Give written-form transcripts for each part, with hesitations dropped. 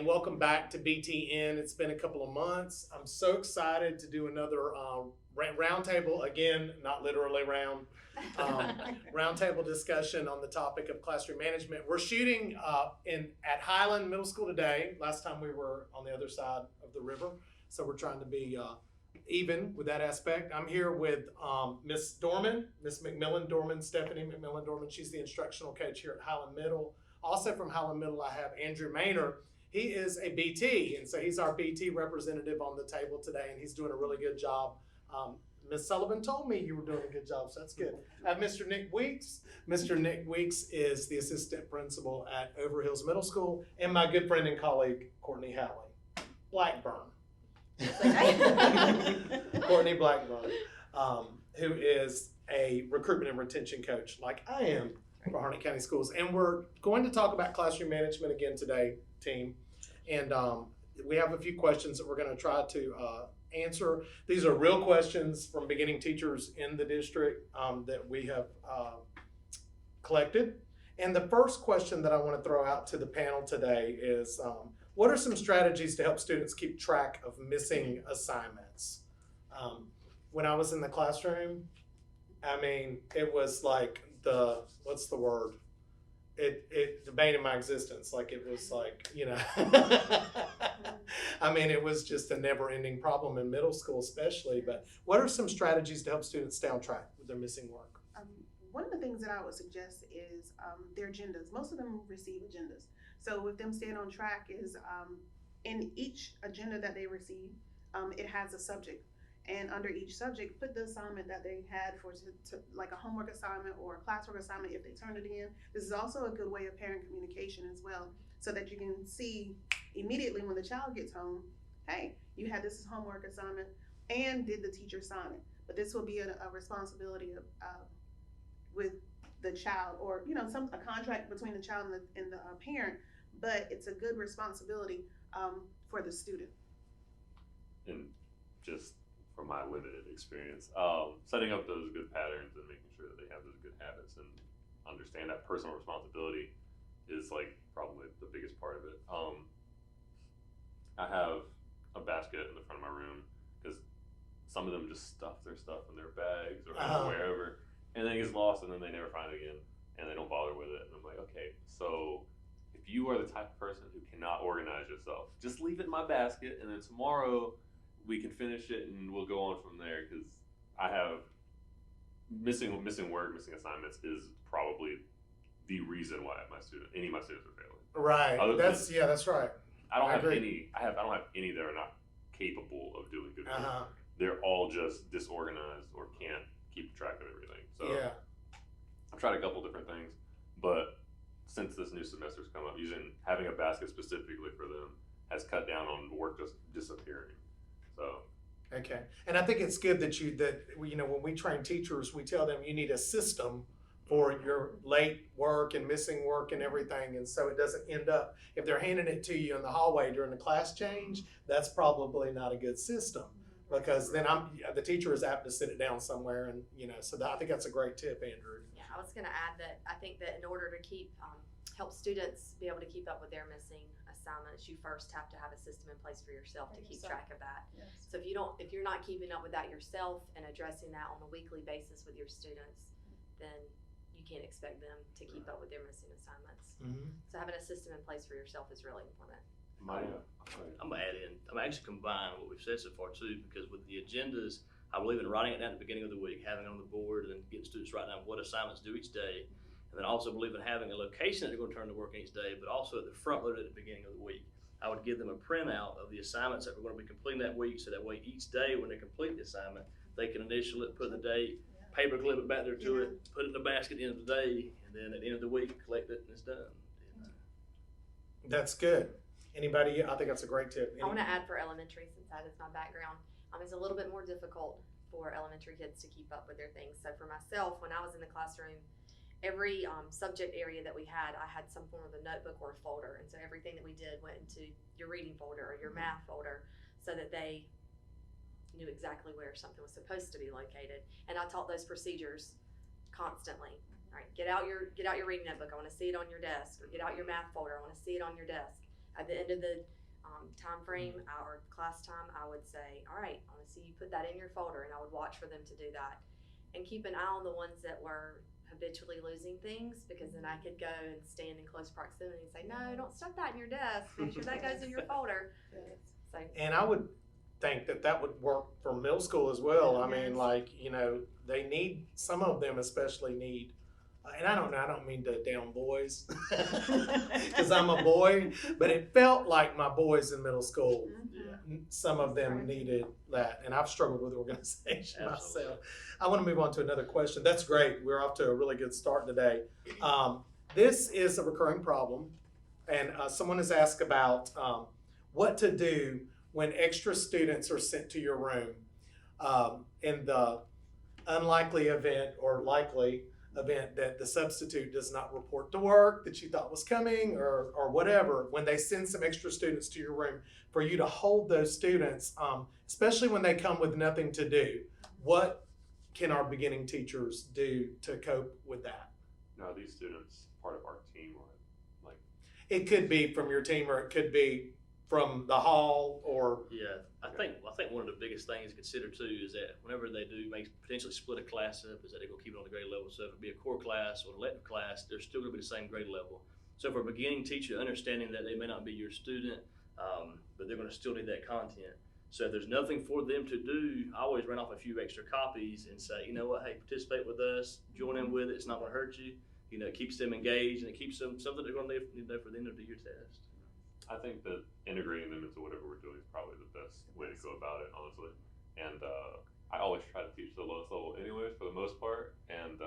welcome back to BTN. It's been a couple of months. I'm so excited to do another roundtable, again, not literally round, roundtable discussion on the topic of classroom management. We're shooting at Highland Middle School today. Last time we were on the other side of the river, so we're trying to be even with that aspect. I'm here with Miss Dorman, Miss McMillan Dorman, Stephanie McMillan Dorman. She's the instructional coach here at Highland Middle. Also from Highland Middle, I have Andrew Maynor. He is a BT, and so he's our BT representative on the table today, and he's doing a really good job. Ms. Sullivan told me you were doing a good job, so that's good. I have Mr. Nick Weeks. Mr. Nick Weeks is the assistant principal at Overhills Middle School, and my good friend and colleague, Courtney Howley. Blackburn. Courtney Blackburn, who is a recruitment and retention coach like I am for Harnett County Schools. And we're going to talk about classroom management again today, team. And we have a few questions that we're going to try to answer. These are real questions from beginning teachers in the district that we have collected. And the first question that I want to throw out to the panel today is, what are some strategies to help students keep track of missing assignments? When I was in the classroom, I mean, it was like what's the word? It debated my existence. Like it was like, you know, I mean, it was just a never ending problem in middle school, especially. But what are some strategies to help students stay on track with their missing work? One of the things that I would suggest is their agendas. Most of them receive agendas. So with them staying on track is in each agenda that they receive, it has a subject. And under each subject, put the assignment that they had for like a homework assignment or a classwork assignment if they turned it in. This is also a good way of parent communication as well, so that you can see immediately when the child gets home, hey, you had this homework assignment and did the teacher sign it? But this will be a responsibility of with the child, or you know, a contract between the child and the parent, but it's a good responsibility for the student. And just from my limited experience, setting up those good patterns and making sure that they have those good habits and understand that personal responsibility is like probably the biggest part of it. I have a basket in the front of my room because some of them just stuff their stuff in their bags or wherever, and then it gets lost and then they never find it again and they don't bother with it. And I'm like, okay, so if you are the type of person who cannot organize yourself, just leave it in my basket and then tomorrow we can finish it and we'll go on from there, because I have missing work, missing assignments is probably the reason why any of my students are failing. Right. That's right. I don't have any that are not capable of doing good work. They're all just disorganized or can't keep track of everything. So yeah. I've tried a couple different things, but since this new semester's come up, having a basket specifically for them has cut down on work just disappearing. So. Okay, and I think it's good that when we train teachers, we tell them you need a system for your late work and missing work and everything, and so it doesn't end up, if they're handing it to you in the hallway during the class change, that's probably not a good system, because then the teacher is apt to sit it down somewhere, and so I think that's a great tip, Andrew. Yeah, I was going to add that I think that in order to help students be able to keep up with their missing assignments, you first have to have a system in place for yourself to keep track of that. Yes. So if you're not keeping up with that yourself and addressing that on a weekly basis with your students, then you can't expect them to keep up with their missing assignments. Mm-hmm. So having a system in place for yourself is really important. I'm gonna add in, I'm actually combine what we've said so far too, because with the agendas, I believe in writing it down at the beginning of the week, having it on the board, and then getting students write down what assignments do each day. And then I also believe in having a location that they're going to turn to work each day, but also at the front loaded at the beginning of the week. I would give them a printout of the assignments that we're going to be completing that week, so that way each day when they complete the assignment, they can initial it, put the date, paper clip it back there to it, put it in the basket at the end of the day, and then at the end of the week, collect it and it's done. That's good. Anybody? I think that's a great tip. I want to add for elementary, since that is my background, it's a little bit more difficult for elementary kids to keep up with their things. So for myself, when I was in the classroom, every subject area that we had, I had some form of a notebook or a folder, and so everything that we did went into your reading folder or your math folder, so that they knew exactly where something was supposed to be located. And I taught those procedures constantly. All right, get out your reading notebook. I want to see it on your desk. Or get out your math folder. I want to see it on your desk. At the end of the time frame or class time, I would say, all right, I want to see you put that in your folder, and I would watch for them to do that. And keep an eye on the ones that were habitually losing things, because then I could go and stand in close proximity and say, no, don't stuff that in your desk. Make sure that goes in your folder. So, And I would think that that would work for middle school as well. I mean, Yes. like, you know, they need, some of them especially need, and I don't mean to down boys, because I'm a boy, but it felt like my boys in middle school, some of them needed that, and I've struggled with organization Absolutely. myself. I want to move on to another question. That's great. We're off to a really good start today. This is a recurring problem, and someone has asked about what to do when extra students are sent to your room in the unlikely event or likely event that the substitute does not report to work that you thought was coming, or whatever. When they send some extra students to your room, for you to hold those students, especially when they come with nothing to do, what can our beginning teachers do to cope with that? No, these students part of our team, or like It could be from your team, or it could be from the hall, or Yeah, I think one of the biggest things to consider too is that whenever they do potentially split a class up, is that they're gonna keep it on the grade level. So if it be a core class or an elective class, they're still gonna be the same grade level. So for a beginning teacher, understanding that they may not be your student, but they're gonna still need that content. So if there's nothing for them to do, I always run off a few extra copies and say, you know what, hey, participate with us, join in with it. It's not gonna hurt you. You know, it keeps them engaged, and it keeps them something they're gonna need to know for the end of the year test. I think that integrating them into whatever we're doing is probably the best way to go about it, honestly. And I always try to teach the lowest level anyways, for the most part. And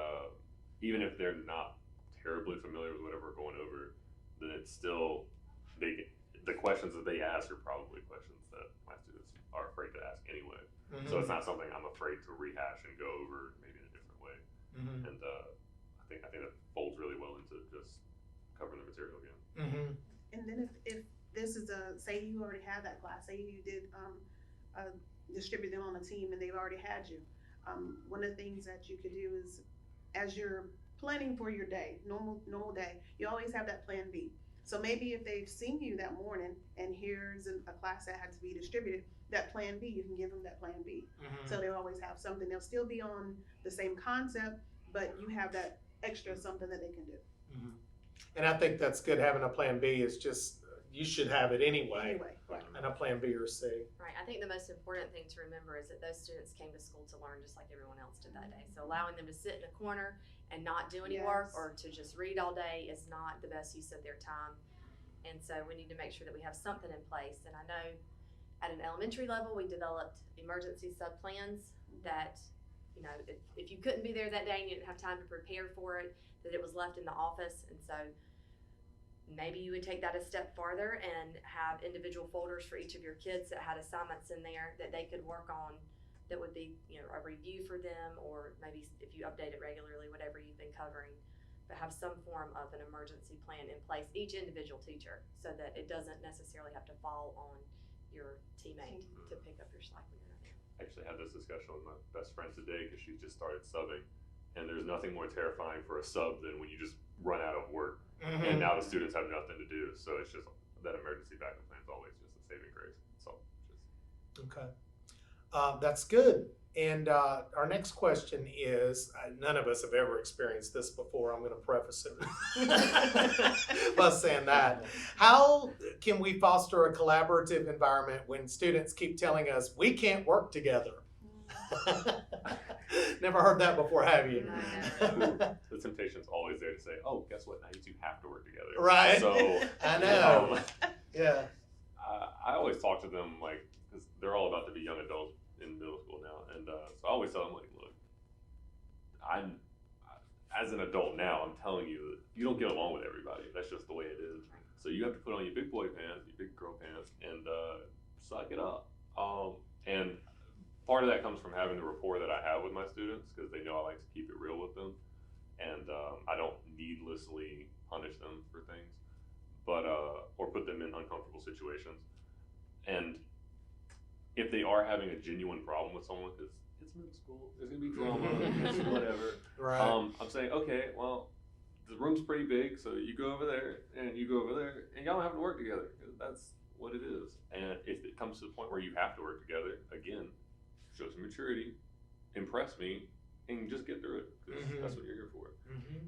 even if they're not terribly familiar with whatever we're going over, then it's still, the questions that they ask are probably questions that my students are afraid to ask anyway. So it's not something I'm afraid to rehash and go over maybe in a different way. And I think that folds really well into just covering the material again. And then if this is say you already had that class, say you did distribute them on a team and they've already had you, one of the things that you could do is, as you're planning for your day, normal day, you always have that plan B. So maybe if they've seen you that morning and here's a class that had to be distributed, that plan B, you can give them that plan B. So they'll always have something. They'll still be on the same concept, but you have that extra something that they can do. And I think that's good. Having a plan B is just, you should have it anyway. Right. And a plan B or C. right, I think the most important thing to remember is that those students came to school to learn just like everyone else did that day. So allowing them to sit in a corner and not do any work, Yes. or to just read all day, is not the best use of their time. And so we need to make sure that we have something in place. And I know at an elementary level, we developed emergency sub-plans that, you know, if you couldn't be there that day and you didn't have time to prepare for it, that it was left in the office. And so maybe you would take that a step farther and have individual folders for each of your kids that had assignments in there that they could work on, that would be, you know, a review for them, or maybe if you update it regularly, whatever you've been covering, but have some form of an emergency plan in place, each individual teacher, so that it doesn't necessarily have to fall on your teammate to pick up your slack when you're not there. I actually had this discussion with my best friend today because she just started subbing, and there's nothing more terrifying for a sub than when you just run out of work, and now the students have nothing to do. So it's just that emergency backup plan is always just a saving grace. So Okay. That's good. And our next question is, none of us have ever experienced this before. I'm going to preface it by saying that. How can we foster a collaborative environment when students keep telling us we can't work together? Never heard that before, have you? the temptation's always there to say, "Oh, guess what? Now you two have to work together." Right. So I know. Yeah. I always talk to them like, because they're all about to be young adults in middle school now, and so I always tell them like, look, as an adult now, I'm telling you that you don't get along with everybody. That's just the way it is. So you have to put on your big boy pants, your big girl pants, and suck it up. And part of that comes from having the rapport that I have with my students, because they know I like to keep it real with them, and I don't needlessly punish them for things, but or put them in uncomfortable situations. And if they are having a genuine problem with someone, because it's middle school, there's gonna be drama, it's whatever. Right. I'm saying, okay, well, the room's pretty big, so you go over there and you go over there, and y'all don't have to work together. 'Cause that's what it is. And if it comes to the point where you have to work together, again, show some maturity, impress me, and just get through it, because that's what you're here for.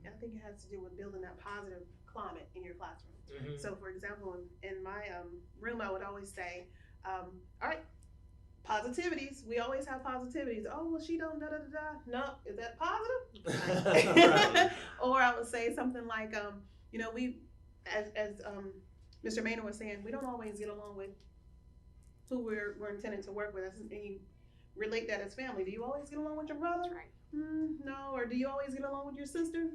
I think it has to do with building that positive climate in your classroom. So for example, in my room, I would always say, all right, positivities. We always have positivities. Oh, well, she don't da-da-da-da. No, is that positive? Or I would say something like, you know, we, as Mr. Maynard was saying, we don't always get along with who we're intending to work with. And you relate that as family. Do you always get along with your brother? That's right. No. Or do you always get along with your sister?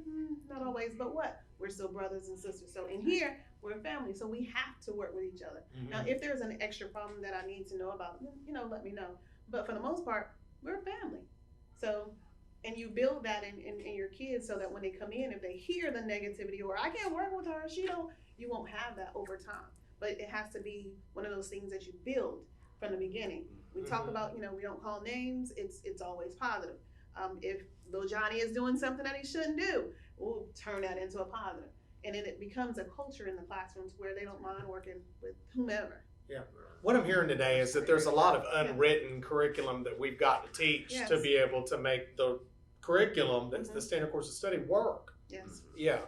Not always, but what? We're still brothers and sisters. So in here, we're a family, so we have to work with each other. Now, if there's an extra problem that I need to know about, you know, let me know. But for the most part, we're a family. So, and you build that in your kids so that when they come in, if they hear the negativity or I can't work with her, you won't have that over time. But it has to be one of those things that you build from the beginning. We talk about, you know, we don't call names. It's always positive. If little Johnny is doing something that he shouldn't do, we'll turn that into a positive. And then it becomes a culture in the classrooms where they don't mind working with whomever. Yeah. What I'm hearing today is that there's a lot of unwritten curriculum that we've got to teach to be able to make the curriculum that's the standard course of study work. Yes. Yeah.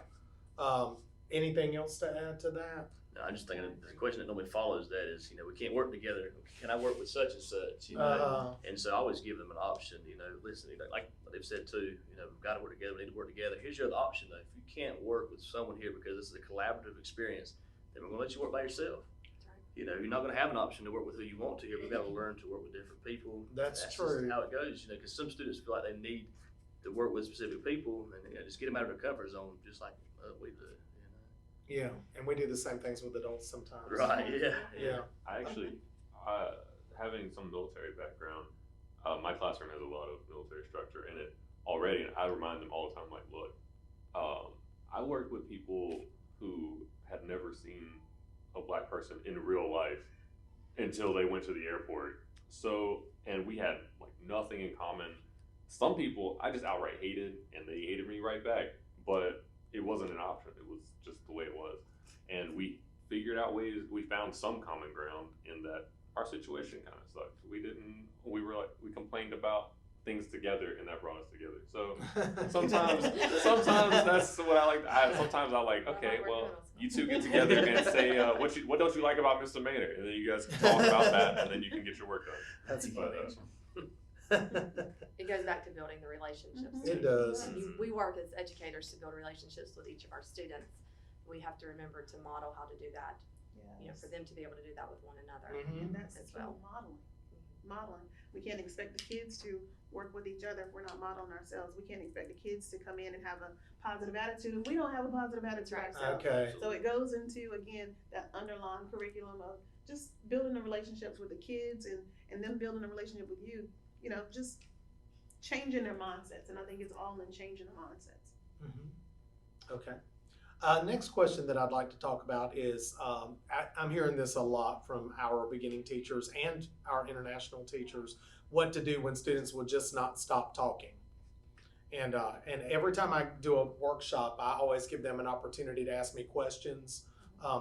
Anything else to add to that? No, I'm just thinking the question that normally follows that is, you know, we can't work together. Can I work with such and such? You know, and so I always give them an option. You know, listen, like they've said too. You know, we've got to work together. We need to work together. Here's your other option though. If you can't work with someone here because this is a collaborative experience, then we're gonna let you work by yourself. You know, you're not going to have an option to work with who you want to here. We've got to learn to work with different people. That's Just true. how it goes, you know, because some students feel like they need to work with specific people and, you know, just get them out of their comfort zone, just like we do. You know? Yeah, and we do the same things with adults sometimes. Right. Yeah. Yeah. I actually, having some military background, my classroom has a lot of military structure in it already, and I remind them all the time, like, look, I worked with people who had never seen a black person in real life until they went to the airport. So, and we had like nothing in common. Some people I just outright hated, and they hated me right back, but it wasn't an option. It was just the way it was. And we figured out ways, we found some common ground in that our situation kind of sucked. We complained about things together, and that brought us together. So sometimes that's what I like. Sometimes I like, okay, well, you two get together and say, what don't you like about Mr. Maynard? And then you guys can talk about that, and then you can get your work done. That's funny. It goes back to building the relationships. It does. We work as educators to build relationships with each of our students. We have to remember to model how to do that. You know, for them to be able to do that with one another And that's as well. Modeling. We can't expect the kids to work with each other if we're not modeling ourselves. We can't expect the kids to come in and have a positive attitude if we don't have a positive attitude ourselves. Okay. So it goes into, again, that underlying curriculum of just building the relationships with the kids and them building a relationship with you, you know, just changing their mindsets. And I think it's all in changing the mindsets. Okay. Next question that I'd like to talk about is, I'm hearing this a lot from our beginning teachers and our international teachers, what to do when students will just not stop talking. And every time I do a workshop, I always give them an opportunity to ask me questions,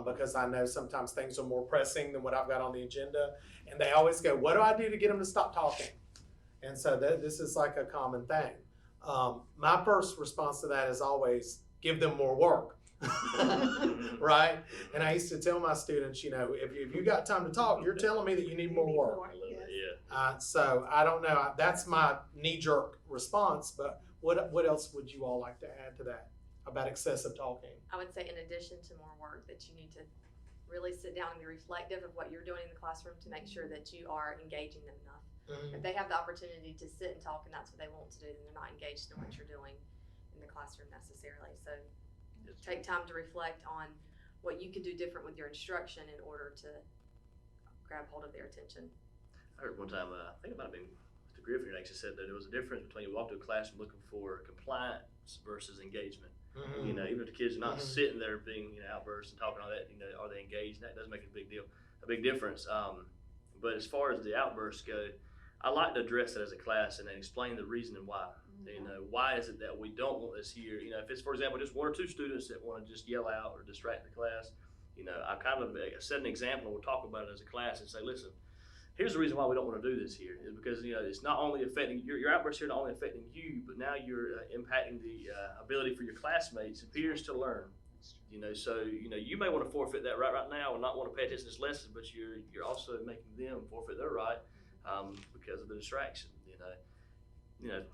because I know sometimes things are more pressing than what I've got on the agenda. And they always go, what do I do to get them to stop talking? And so this is like a common thing. My first response to that is always, give them more work. Right? And I used to tell my students, you know, if you got time to talk, you're telling me that you need more work. So I don't know. That's my knee-jerk response. But what else would you all like to add to that about excessive talking? I would say, in addition to more work, that you need to really sit down and be reflective of what you're doing in the classroom to make sure that you are engaging them enough. If they have the opportunity to sit and talk and that's what they want to do, then they're not engaged in what you're doing in the classroom necessarily. So take time to reflect on what you could do different with your instruction in order to grab hold of their attention. I heard one time, I think it might have been Mr. Griffin actually said that there was a difference between you walk to a classroom looking for compliance versus engagement. You know, even if the kids are not sitting there being, you know, outbursts and talking all that, you know, are they engaged? That does make a big difference. But as far as the outbursts go, I like to address it as a class and then explain the reason and why. You know, why is it that we don't want this here? You know, if it's, for example, just one or two students that want to just yell out or distract the class, I kind of set an example, and we'll talk about it as a class and say, listen, here's the reason why we don't want to do this here, is because, it's not only affecting, your outbursts here not only affecting you, but now you're impacting the ability for your classmates and peers to learn. So, you may want to forfeit that right now and not want to pay attention to this lesson, but you're also making them forfeit their right because of the distraction.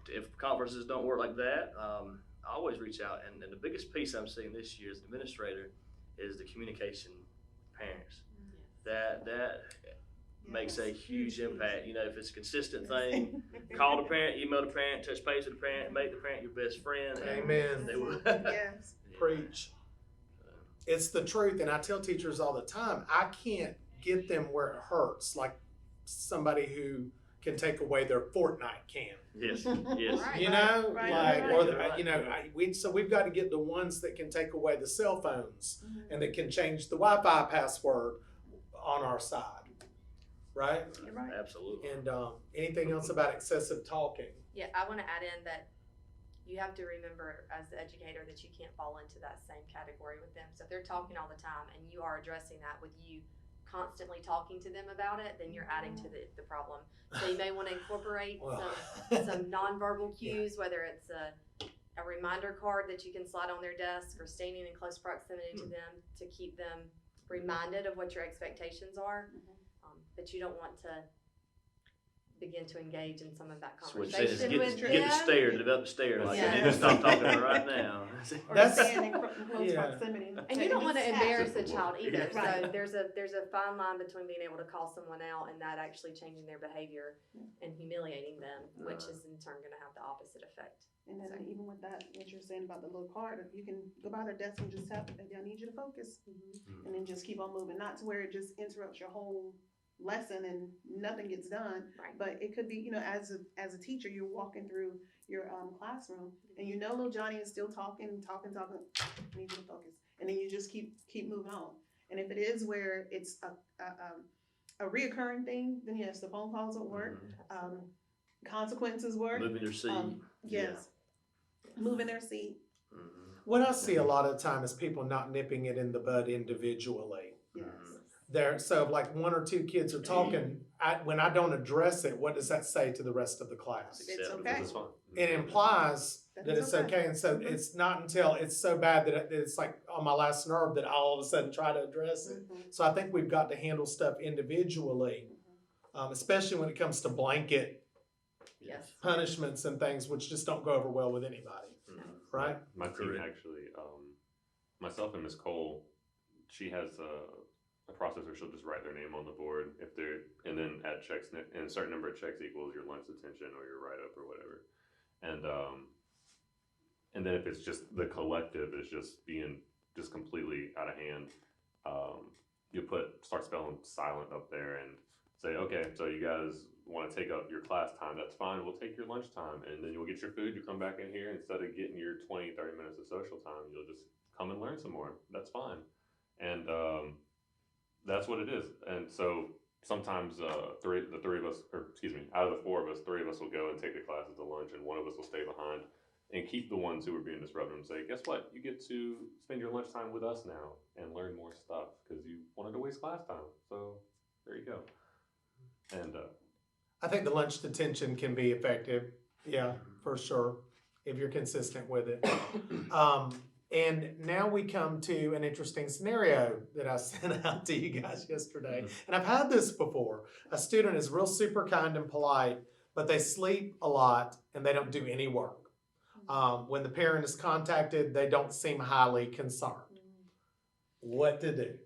If conferences don't work like that, I always reach out, and the biggest piece I'm seeing this year as an administrator is the communication with parents. That makes a huge impact. If it's a consistent thing, call the parent, email the parent, touch base with the parent, make the parent your best friend. Amen. They will. Yes. Preach. It's the truth, and I tell teachers all the time, I can't get them where it hurts, like somebody who can take away their Fortnite can. Yes. Right. So we've got to get the ones that can take away the cell phones Mhm. and that can change the Wi-Fi password on our side, right? You're right. Absolutely. And anything else about excessive talking? Yeah, I want to add in that you have to remember as the educator that you can't fall into that same category with them. So if they're talking all the time and you are addressing that with you constantly talking to them about it, then you're adding to the problem. So you may want to incorporate some nonverbal cues, whether it's a reminder card that you can slide on their desk or standing in close proximity to them to keep them reminded of what your expectations are. But you don't want to begin to engage in some of that conversation get with the them. stare, develop the stare. Like, Yes. you need to stop talking to her right now. Or That's- stand in close proximity. And you don't want to embarrass the Simple. child either. Right. So there's a fine line between being able to call someone out and that actually changing their behavior and humiliating them, which is in turn going to have the opposite effect. And then even with that, what you're saying about the little card, you can go by their desk and just tap, I need you to focus. And then just keep on moving, not to where it just interrupts your whole lesson and nothing gets done. Right. But it could be, as a teacher, you're walking through your classroom and little Johnny is still talking, I need you to focus. And then you just keep moving on. And if it is where it's a reoccurring thing, then yes, the phone calls will work. Consequences work. Moving your seat. Yes. Moving their seat. What I see a lot of the time is people not nipping it in the bud individually. Yes. So like one or two kids are talking, when I don't address it, what does that say to the rest of the class? It's okay. That's fine. It implies that That it's is okay. okay, and so it's not until it's so bad that it's like on my last nerve that I all of a sudden try to address it. So I think we've got to handle stuff individually, especially when it comes to blanket Yes. punishments and things which just don't go over well with anybody, right? My team Correct. actually, myself and Miss Cole, she has a process where she'll just write their name on the board and then add checks, and a certain number of checks equals your lunch detention or your write-up or whatever. And then if it's just the collective is just being just completely out of hand, you start spelling silent up there and say, okay, so you guys want to take up your class time, that's fine, we'll take your lunch time, and then you'll get your food, you come back in here, instead of getting your 20, 30 minutes of social time, you'll just come and learn some more, that's fine. And that's what it is. And so sometimes out of the four of us, three of us will go and take the classes to lunch, and one of us will stay behind and keep the ones who are being disruptive and say, guess what, you get to spend your lunchtime with us now and learn more stuff because you wanted to waste class time, so there you go. And I think the lunch detention can be effective, yeah, for sure, if you're consistent with it. And now we come to an interesting scenario that I sent out to you guys yesterday. And I've had this before. A student is real super kind and polite, but they sleep a lot and they don't do any work. When the parent is contacted, they don't seem highly concerned. What to do?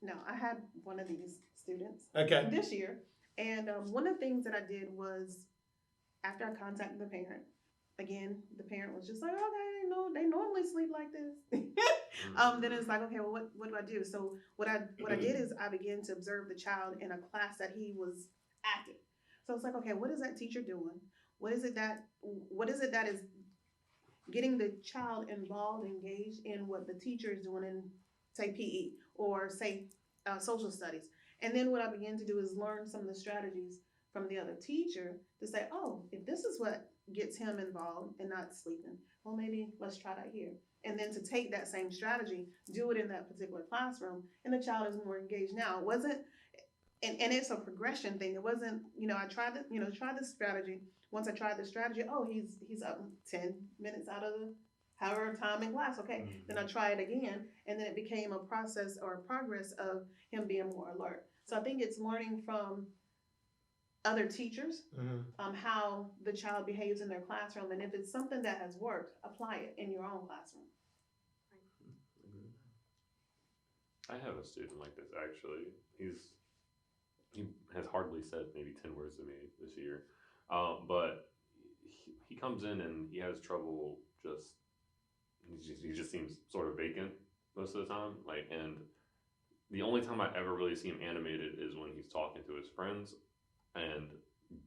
No, I had one of these students Okay. this year. And one of the things that I did was, after I contacted the parent, again, the parent was just like, okay, they normally sleep like this. Then it's like, okay, well, what do I do? So what I did is I began to observe the child in a class that he was active. So it's like, okay, what is that teacher doing? What is it that is getting the child involved, engaged in what the teacher is doing in, say, PE or say social studies? And then what I began to do is learn some of the strategies from the other teacher to say, oh, if this is what gets him involved and not sleeping, well, maybe let's try that here. And then to take that same strategy, do it in that particular classroom, and the child is more engaged. Now, it wasn't, and it's a progression thing. It wasn't, I tried this strategy. Once I tried the strategy, oh, he's up 10 minutes out of the however time in class. Okay, then I try it again, and then it became a process or a progress of him being more alert. So I think it's learning from other teachers, how the child behaves in their classroom, and if it's something that has worked, apply it in your own classroom. I have a student like this actually. He has hardly said maybe 10 words to me this year, but he comes in and he has trouble he just seems sort of vacant most of the time. And the only time I ever really see him animated is when he's talking to his friends, and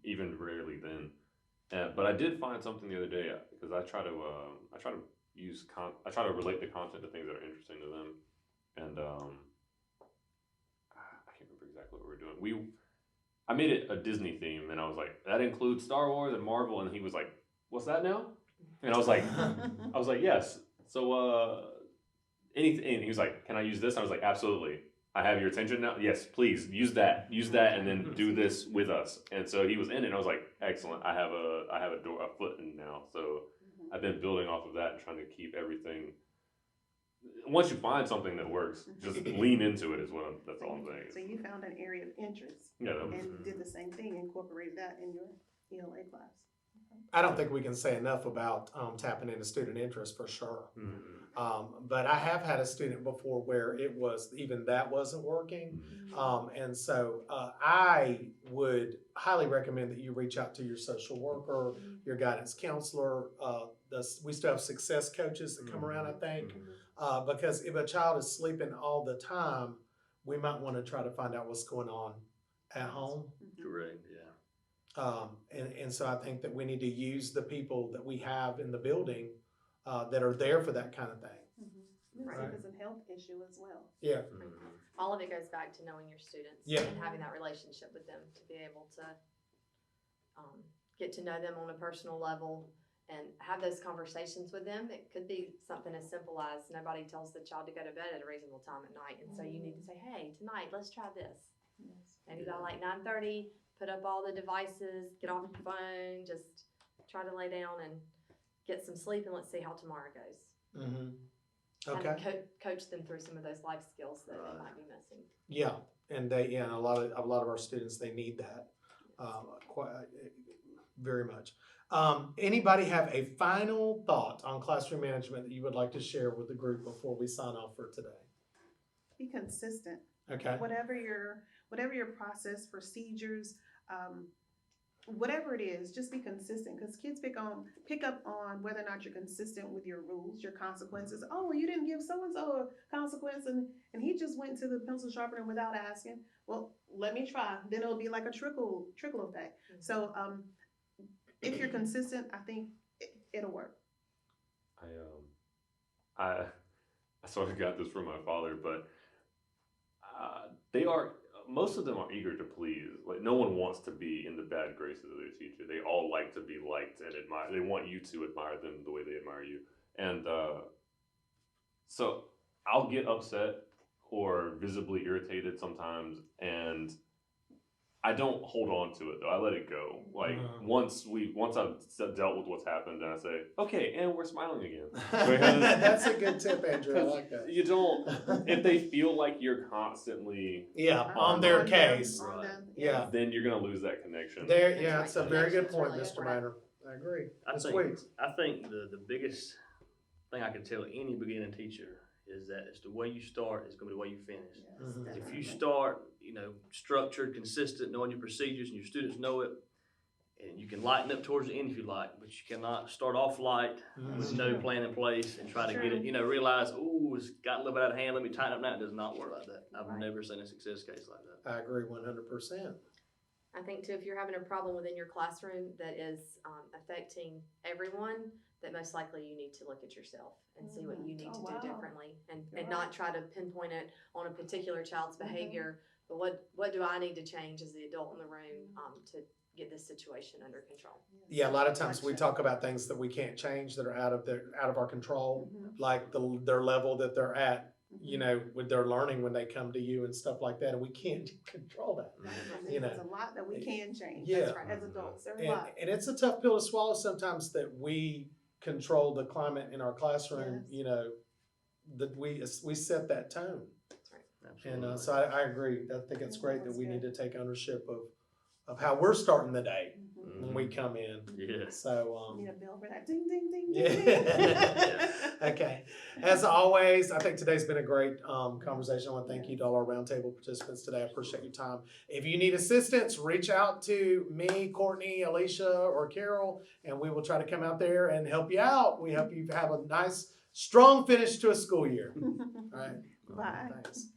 even rarely then. But I did find something the other day because I try to relate the content to things that are interesting to them, and I can't remember exactly what we were doing. I made it a Disney theme, and I was like, that includes Star Wars and Marvel, and he was like, what's that now? And I was like, yes. So anything. And he was like, can I use this? I was like, absolutely. I have your attention now. Yes, please use that, and then do this with us. And so he was in it. And I was like, excellent. I have a foot in now. So I've been building off of that and trying to keep everything. Once you find something that works, just lean into it. That's all I'm saying. So you found an area of interest, and did the same thing, incorporated that in your ELA class. I don't think we can say enough about tapping into student interest for sure. But I have had a student before where that wasn't working. And so I would highly recommend that you reach out to your social worker, your guidance counselor. We still have success coaches that come around, I think, because if a child is sleeping all the time, we might want to try to find out what's going on at home. Correct, yeah. And so I think that we need to use the people that we have in the building that are there for that kind of thing. Right. It's a health issue as well. Yeah. All of it goes back to knowing your students and having that relationship with them to be able to get to know them on a personal level and have those conversations with them. It could be something as simple as nobody tells the child to go to bed at a reasonable time at night, and so you need to say, hey, tonight let's try this. Maybe by like 9:30, put up all the devices, get off your phone, just try to lay down and get some sleep, and let's see how tomorrow goes. Okay. Kind of coach them through some of those life skills that they might be missing. Yeah, and a lot of our students, they need that very much. Anybody have a final thought on classroom management that you would like to share with the group before we sign off for today? Be consistent. Okay. Whatever your process, procedures, whatever it is, just be consistent, because kids pick up on whether or not you're consistent with your rules, your consequences. Oh, well, you didn't give so-and-so a consequence, and he just went to the pencil sharpener without asking. Well, let me try. Then it'll be like a trickle effect. So if you're consistent, I think it'll work. I sort of got this from my father, but most of them are eager to please. Like, no one wants to be in the bad graces of their teacher. They all like to be liked and admired. They want you to admire them the way they admire you. And so I'll get upset or visibly irritated sometimes, and I don't hold on to it though. I let it go. Like once I've dealt with what's happened, and I say, okay, and we're smiling again. That's a good tip, Andrew. I like that. You don't, if they feel like you're constantly on their case, then you're gonna lose that connection. It's a very good point, Mr. Miner. I agree. I think the biggest thing I can tell any beginning teacher is that it's the way you start is going to be the way you finish. If you start, structured, consistent, knowing your procedures and your students know it, and you can lighten up towards the end if you like, but you cannot start off light with no plan in place and try to get it, realize, it's got a little bit out of hand, let me tighten up now. It does not work like that. I've never seen a success case like that. I agree 100%. I think too, if you're having a problem within your classroom that is affecting everyone, that most likely you need to look at yourself and see what you need to do differently, and not try to pinpoint it on a particular child's behavior, but what do I need to change as the adult in the room to get this situation under control? Yeah, a lot of times we talk about things that we can't change that are out of our control, like their level that they're at, you know, with their learning when they come to you and stuff like that, and we can't control that. You know. There's a lot that we can change. Yeah. That's right. As adults, there's a lot. And it's a tough pill to swallow sometimes that we control the climate in our classroom, Yes. you know, that we set that tone. That's right. Absolutely. And so I agree. I think it's great that That's we good. need to take ownership of how we're starting the day Mhm. when we come in. Yes. So, Need a bell for that. Ding, ding, ding, yeah. ding, ding. Okay. As always, I think today's been a great conversation. I want to thank you to all our roundtable participants today. I appreciate your time. If you need assistance, reach out to me, Courtney, Alicia, or Carol, and we will try to come out there and help you out. We hope you have a nice, strong finish to a school year. All right. Bye. Thanks.